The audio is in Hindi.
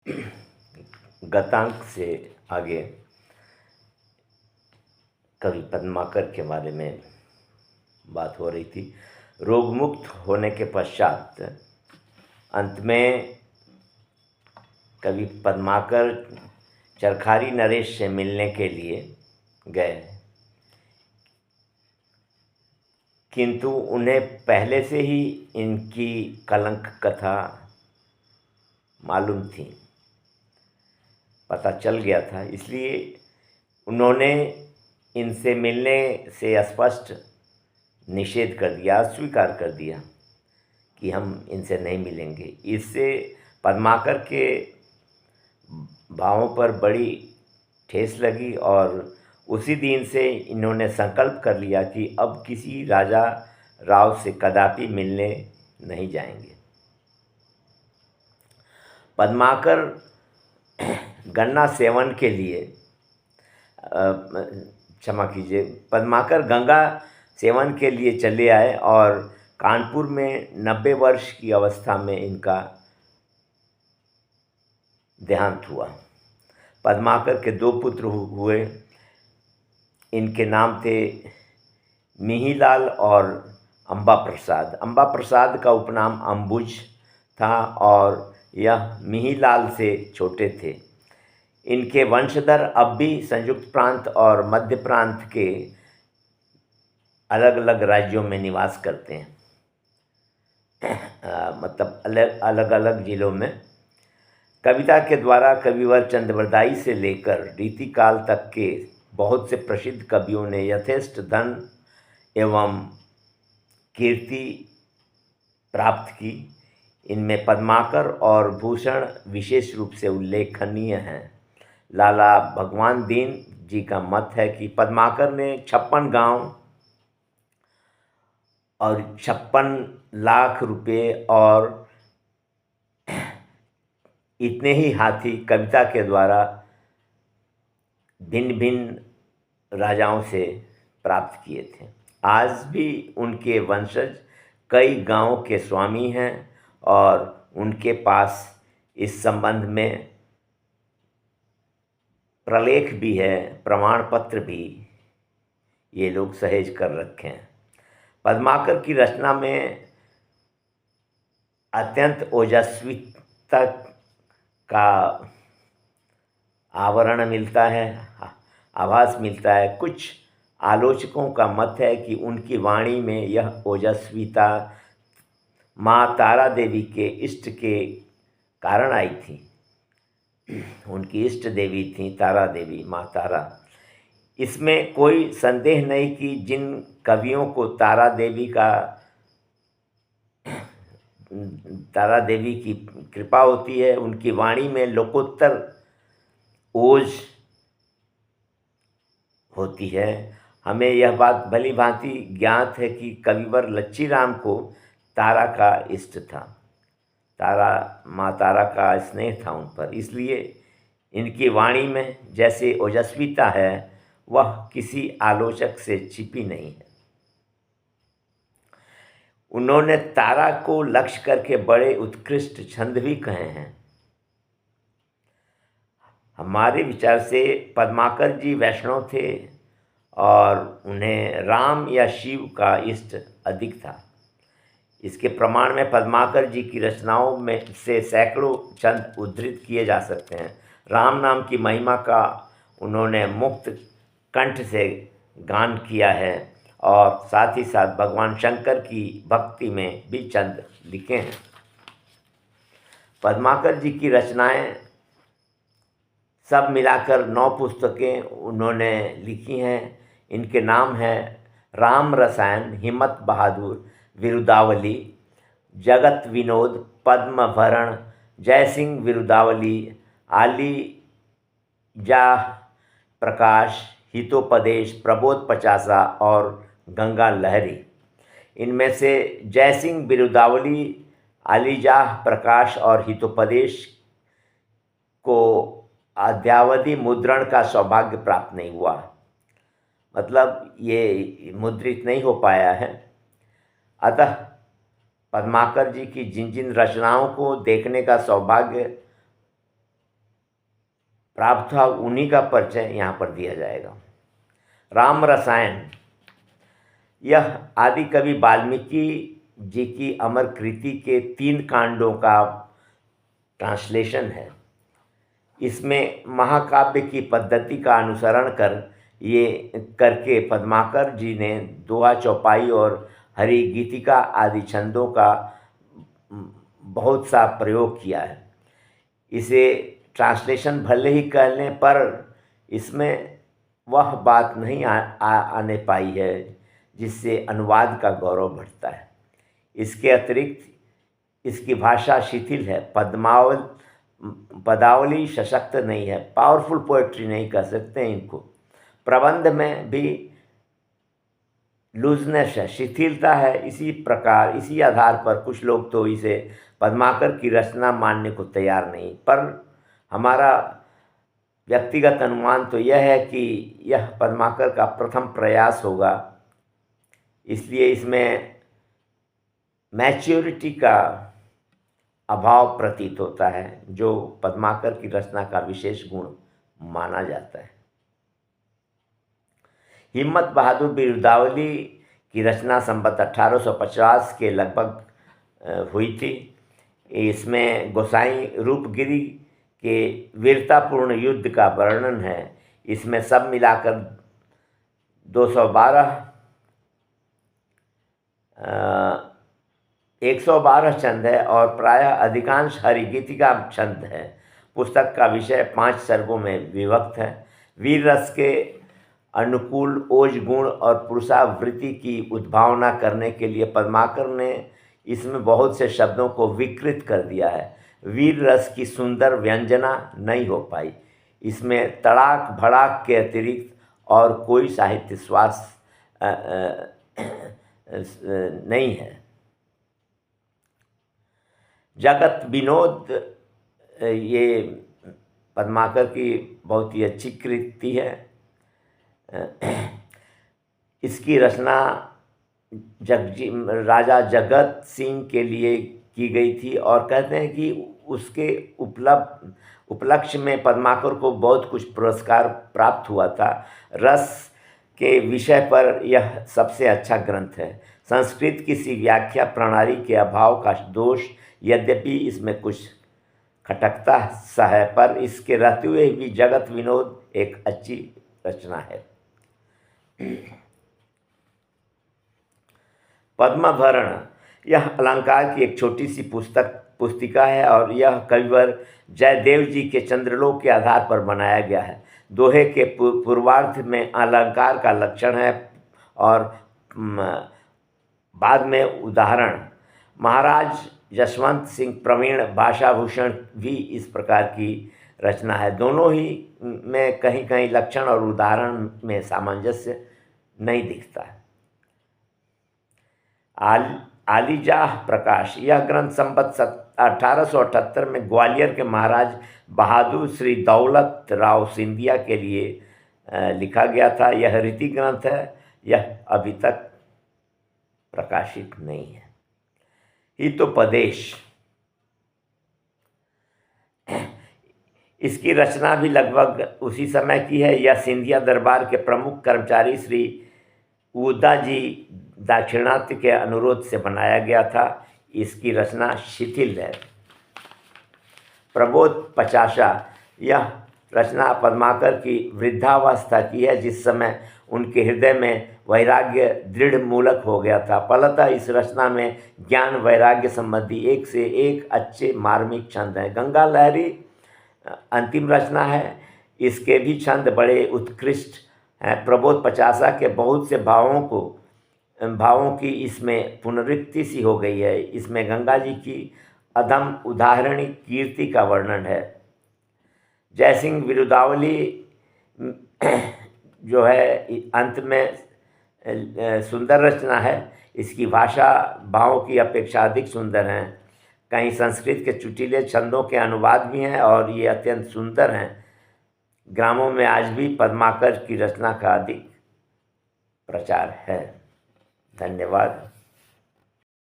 गतांक से आगे कवि पद्माकर के बारे में बात हो रही थी। रोगमुक्त होने के पश्चात अंत में कवि पद्माकर चरखारी नरेश से मिलने के लिए गए, किंतु उन्हें पहले से ही इनकी कलंक कथा मालूम थी, पता चल गया था। इसलिए उन्होंने इनसे मिलने से स्पष्ट निषेध कर दिया, अस्वीकार कर दिया कि हम इनसे नहीं मिलेंगे। इससे पद्माकर के भावों पर बड़ी ठेस लगी और उसी दिन से इन्होंने संकल्प कर लिया कि अब किसी राजा राव से कदापि मिलने नहीं जाएंगे। पद्माकर गन्ना सेवन के लिए क्षमा कीजिए, पद्माकर गंगा सेवन के लिए चले आए और कानपुर में 90 वर्ष की अवस्था में इनका देहांत हुआ। पद्माकर के 2 पुत्र हुए। इनके नाम थे मिहिलाल और अम्बा प्रसाद। अम्बा प्रसाद का उपनाम अंबुज था और यह मिहिलाल से छोटे थे। इनके वंशधर अब भी संयुक्त प्रांत और मध्य प्रांत के अलग अलग राज्यों में निवास करते हैं, मतलब अलग अलग जिलों में। कविता के द्वारा कविवर चंद्रवरदाई से लेकर रीतिकाल तक के बहुत से प्रसिद्ध कवियों ने यथेष्ट धन एवं कीर्ति प्राप्त की। इनमें पद्माकर और भूषण विशेष रूप से उल्लेखनीय हैं। लाला भगवान दीन जी का मत है कि पद्माकर ने 56 गांव और 56 लाख रुपए और इतने ही हाथी कविता के द्वारा भिन्न भिन्न राजाओं से प्राप्त किए थे। आज भी उनके वंशज कई गांवों के स्वामी हैं और उनके पास इस संबंध में प्रलेख भी है, प्रमाण पत्र भी ये लोग सहेज कर रखे हैं। पद्माकर की रचना में अत्यंत ओजस्विता का आवरण मिलता है, आभास मिलता है। कुछ आलोचकों का मत है कि उनकी वाणी में यह ओजस्विता माँ तारा देवी के इष्ट के कारण आई थी। उनकी इष्ट देवी थी तारा देवी, माँ तारा। इसमें कोई संदेह नहीं कि जिन कवियों को तारा देवी की कृपा होती है, उनकी वाणी में लोकोत्तर ओज होती है। हमें यह बात भली भांति ज्ञात है कि कविवर लच्छीराम को तारा का इष्ट था, माँ तारा का स्नेह था उन पर। इसलिए इनकी वाणी में जैसे ओजस्विता है वह किसी आलोचक से छिपी नहीं है। उन्होंने तारा को लक्ष्य करके बड़े उत्कृष्ट छंद भी कहे हैं। हमारे विचार से पद्माकर जी वैष्णव थे और उन्हें राम या शिव का इष्ट अधिक था। इसके प्रमाण में पद्माकर जी की रचनाओं में से सैकड़ों छंद उद्धृत किए जा सकते हैं। राम नाम की महिमा का उन्होंने मुक्त कंठ से गान किया है और साथ ही साथ भगवान शंकर की भक्ति में भी छंद लिखे हैं। पद्माकर जी की रचनाएं सब मिलाकर 9 पुस्तकें उन्होंने लिखी हैं। इनके नाम हैं राम रसायन, हिम्मत बहादुर, विरुदावली, जगत विनोद, पद्म भरण, जयसिंह विरुदावली, आली जा प्रकाश, हितोपदेश, प्रबोध पचासा और गंगा लहरी। इनमें से जयसिंह विरुदावली, आलीजाह प्रकाश और हितोपदेश को अद्यावधि मुद्रण का सौभाग्य प्राप्त नहीं हुआ, मतलब ये मुद्रित नहीं हो पाया है। अतः पद्माकर जी की जिन जिन रचनाओं को देखने का सौभाग्य प्राप्त हुआ, उन्हीं का परिचय यहाँ पर दिया जाएगा। राम रसायन, यह आदि कवि वाल्मीकि जी की अमर कृति के 3 कांडों का ट्रांसलेशन है। इसमें महाकाव्य की पद्धति का अनुसरण करके पद्माकर जी ने दोहा, चौपाई और हरि गीतिका आदि छंदों का बहुत सा प्रयोग किया है। इसे ट्रांसलेशन भले ही कर लें, पर इसमें वह बात नहीं आने पाई है जिससे अनुवाद का गौरव बढ़ता है। इसके अतिरिक्त इसकी भाषा शिथिल है, पदावली सशक्त नहीं है, पावरफुल पोएट्री नहीं कह सकते इनको। प्रबंध में भी लूजनेस है, शिथिलता है। इसी आधार पर कुछ लोग तो इसे पद्माकर की रचना मानने को तैयार नहीं, पर हमारा व्यक्तिगत अनुमान तो यह है कि यह पद्माकर का प्रथम प्रयास होगा, इसलिए इसमें मैच्योरिटी का अभाव प्रतीत होता है, जो पद्माकर की रचना का विशेष गुण माना जाता है। हिम्मत बहादुर बिरुदावली की रचना संवत 1850 के लगभग हुई थी। इसमें गोसाई रूपगिरी के वीरतापूर्ण युद्ध का वर्णन है। इसमें सब मिलाकर 112 छंद है और प्रायः अधिकांश हरिगीतिका छंद है। पुस्तक का विषय 5 सर्गों में विभक्त है। वीर रस के अनुकूल ओज गुण और पुरुषावृत्ति की उद्भावना करने के लिए पद्माकर ने इसमें बहुत से शब्दों को विकृत कर दिया है। वीर रस की सुंदर व्यंजना नहीं हो पाई। इसमें तड़ाक भड़ाक के अतिरिक्त और कोई साहित्य स्वास्थ्य नहीं है। जगत विनोद, ये पद्माकर की बहुत ही अच्छी कृति है। इसकी रचना राजा जगत सिंह के लिए की गई थी और कहते हैं कि उसके उपलक्ष्य में पद्माकर को बहुत कुछ पुरस्कार प्राप्त हुआ था। रस के विषय पर यह सबसे अच्छा ग्रंथ है। संस्कृत किसी व्याख्या प्रणाली के अभाव का दोष यद्यपि इसमें कुछ खटकता सा है, पर इसके रहते हुए भी जगत विनोद एक अच्छी रचना है। पद्मभरण, यह अलंकार की एक छोटी सी पुस्तिका है और यह कविवर जयदेव जी के चंद्रलोक के आधार पर बनाया गया है। दोहे के पूर्वार्ध में अलंकार का लक्षण है और बाद में उदाहरण। महाराज यशवंत सिंह प्रवीण भाषाभूषण भी इस प्रकार की रचना है। दोनों ही में कहीं कहीं लक्षण और उदाहरण में सामंजस्य नहीं दिखता है। आलीजाह प्रकाश, यह ग्रंथ संवत 1878 में ग्वालियर के महाराज बहादुर श्री दौलत राव सिंधिया के लिए लिखा गया था। यह रीति ग्रंथ है। यह अभी तक प्रकाशित नहीं है। हितोपदेश, इसकी रचना भी लगभग उसी समय की है। यह सिंधिया दरबार के प्रमुख कर्मचारी श्री उदा जी दाक्षिणात्य के अनुरोध से बनाया गया था। इसकी रचना शिथिल है। प्रबोध पचासा, यह रचना पद्माकर की वृद्धावस्था की है, जिस समय उनके हृदय में वैराग्य दृढ़ मूलक हो गया था। फलतः इस रचना में ज्ञान वैराग्य संबंधी एक से एक अच्छे मार्मिक छंद हैं। गंगा लहरी अंतिम रचना है। इसके भी छंद बड़े उत्कृष्ट हैं। प्रबोध पचासा के बहुत से भावों की इसमें पुनरुक्ति सी हो गई है। इसमें गंगा जी की अदम उदाहरणी कीर्ति का वर्णन है। जयसिंह बिरुदावली जो है अंत में सुंदर रचना है। इसकी भाषा भावों की अपेक्षा अधिक सुंदर हैं। कहीं संस्कृत के चुटीले छंदों के अनुवाद भी हैं और ये अत्यंत सुंदर हैं। ग्रामों में आज भी पद्माकर की रचना का अधिक प्रचार है। धन्यवाद।